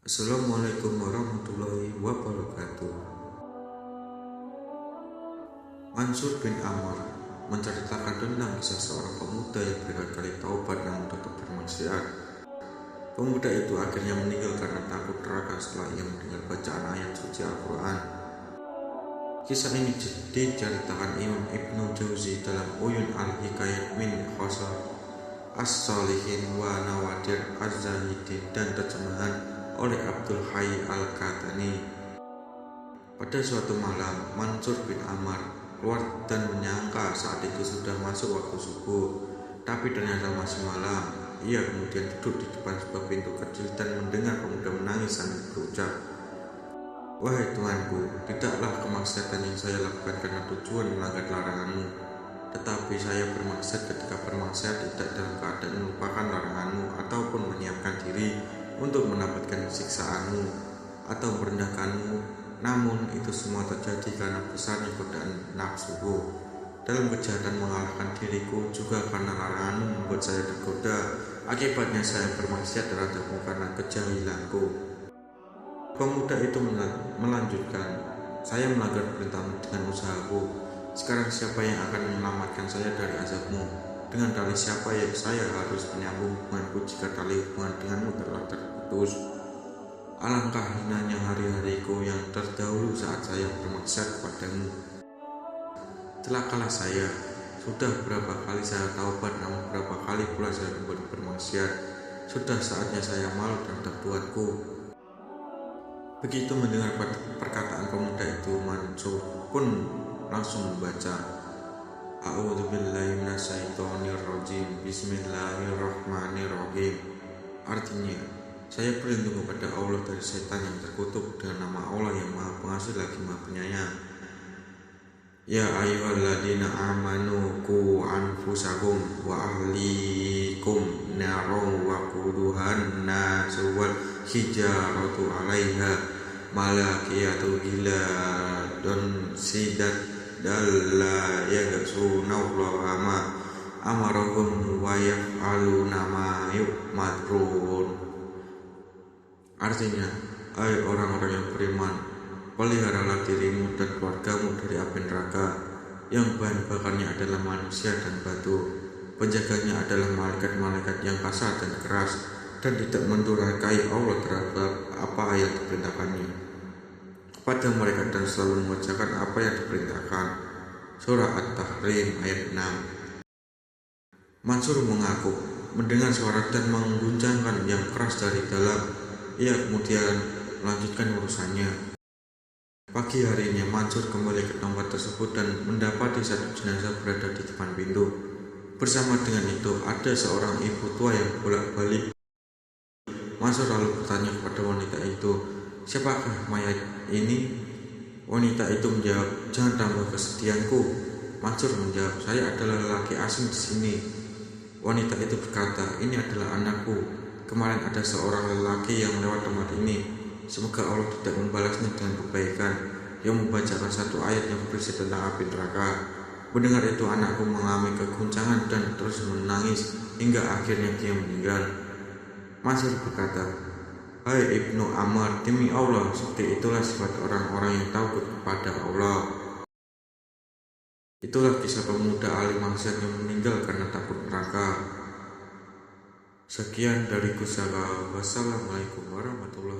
Assalamualaikum warahmatullahi wabarakatuh. Mansur bin Ammar menceritakan tentang kisah seorang pemuda yang berkali-kali taubat namun tetap bermaksiat. Pemuda itu akhirnya meninggal karena takut neraka setelah ia mendengar bacaan ayat suci Al-Quran. Kisah ini diceritakan Imam Ibnu Jauzi dalam Uyun al-Hikayat min Khosar As-Salihin wa Nawadir Az-Zahidin dan terjemahan oleh Abdul Hayy Al-Katani. Pada suatu malam, Mansur bin Ammar keluar dan menyangka saat itu sudah masuk waktu subuh, tapi ternyata masih malam. Ia kemudian duduk di depan sebuah pintu kecil dan mendengar pemuda menangis sambil berucap, "Wahai Tuanku, tidaklah kemaksiatan yang saya lakukan karena tujuan melanggar laranganmu, tetapi saya bermaksud ketika bermaksiat tidak dalam keadaan melupakan laranganmu ataupun menyiapkan diri untuk mendapatkan siksaanmu atau merendahkanmu. Namun itu semua terjadi karena besarnya godaan nafsuku. Dalam kejahatan mengalahkan diriku juga karena laranganmu membuat saya tergoda. Akibatnya saya bermaksiat terhadapmu karena kejahilanku." Pemuda itu melanjutkan, "Saya melanggar perintahmu dengan usahaku. Sekarang siapa yang akan menyelamatkan saya dari azabmu? Dengan tali siapa yang saya harus menyambung hubunganku jika tali hubungan denganmu telah terputus? Alangkah hinanya hari-hariku yang terdahulu saat saya bermaksiat kepadamu. Celakalah saya. Sudah berapa kali saya taubat, namun berapa kali pula saya kembali bermaksiat. Sudah saatnya saya malu terhadap Tuanku." Begitu mendengar perkataan pemuda itu, Mansur pun langsung membaca, "A'udzubillahi minasyaitonirrajim. Bismillahirrahmanirrahim." Artinya, saya berlindung kepada Allah dari setan yang terkutuk dengan nama Allah yang Maha Pengasih lagi Maha Penyayang. "Ya ayyuhalladzina amanu qu anfusakum wa ahlikum naron wa quduhan nasu wal hijaratu 'alaiha malakiyatu giladun sidat dalla yaghsunallaha ma amarahum wa yaf'aluna ma yu'marun." Artinya, hai orang-orang yang beriman, peliharalah dirimu dan keluargamu dari api neraka yang bahan bakarnya adalah manusia dan batu. Penjaganya adalah malaikat-malaikat yang kasar dan keras dan tidak mendurhakai Allah terhadap apa yang diperintahkannya kepada mereka dan selalu mengerjakan apa yang diperintahkan. Surah At-Tahrim ayat 6. Mansur mengaku mendengar suara dan mengguncangkan yang keras dari dalam. Ia kemudian melanjutkan urusannya. Pagi harinya Mansur kembali ke tempat tersebut dan mendapati satu jenazah berada di depan pintu. Bersama dengan itu ada seorang ibu tua yang bolak-balik. Mansur lalu bertanya kepada wanita itu, "Siapakah mayat ini?" Wanita itu menjawab, "Jangan tambah kesedihanku." Mansur menjawab, "Saya adalah lelaki asing di sini." Wanita itu berkata, "Ini adalah anakku. Kemarin ada seorang lelaki yang lewat tempat ini. Semoga Allah tidak membalasnya dengan kebaikan." Yang membacakan satu ayat yang berisi tentang api neraka. Mendengar itu anakku mengalami keguncangan dan terus menangis hingga akhirnya dia meninggal. Mansur berkata, "Hai Ibnu Ammar, demi Allah, seperti itulah sifat orang-orang yang takut kepada Allah." Itulah kisah pemuda ahli maksiat yang meninggal karena takut neraka. Sekian dari Gus Wassalamualaikum warahmatullahi wabarakatuh.